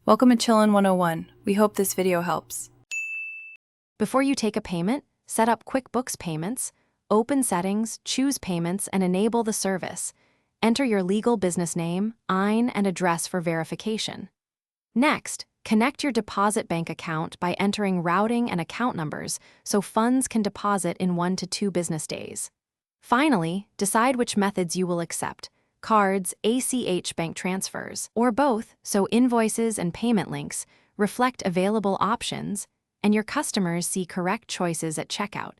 Welcome to Chillin' 101. We hope this video helps. Before you take a payment, set up QuickBooks Payments, open Settings, choose Payments, and enable the service. Enter your legal business name, IN, and address for verification. Next, connect your deposit bank account by entering routing and account numbers so funds can deposit in 1 to 2 business days. Finally, decide which methods you will accept: cards, ACH bank transfers, or both, so invoices and payment links reflect available options and your customers see correct choices at checkout.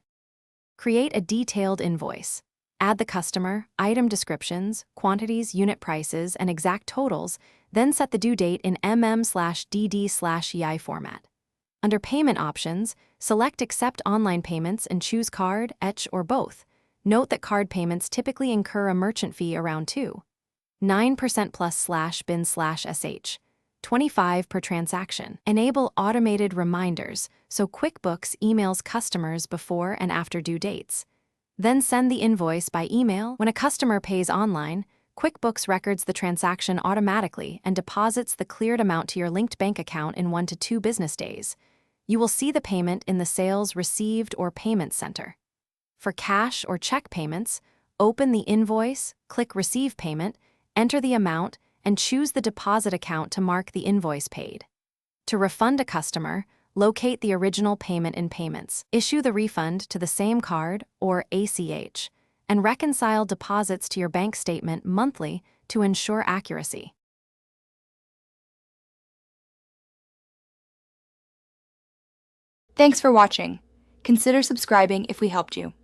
Create a detailed invoice. Add the customer, item descriptions, quantities, unit prices, and exact totals, then set the due date in mm/dd/yi format. Under Payment Options, select Accept Online Payments and choose Card, Etch, or both. Note that card payments typically incur a merchant fee around 2.9% plus /bin/sh, 25 per transaction. Enable automated reminders so QuickBooks emails customers before and after due dates. Then send the invoice by email. When a customer pays online, QuickBooks records the transaction automatically and deposits the cleared amount to your linked bank account in 1 to 2 business days. You will see the payment in the Sales Received or Payment Center. For cash or check payments, open the invoice, click Receive Payment, enter the amount, and choose the deposit account to mark the invoice paid. To refund a customer, locate the original payment in Payments, issue the refund to the same card or ACH, and reconcile deposits to your bank statement monthly to ensure accuracy. Thanks for watching. Consider subscribing if we helped you.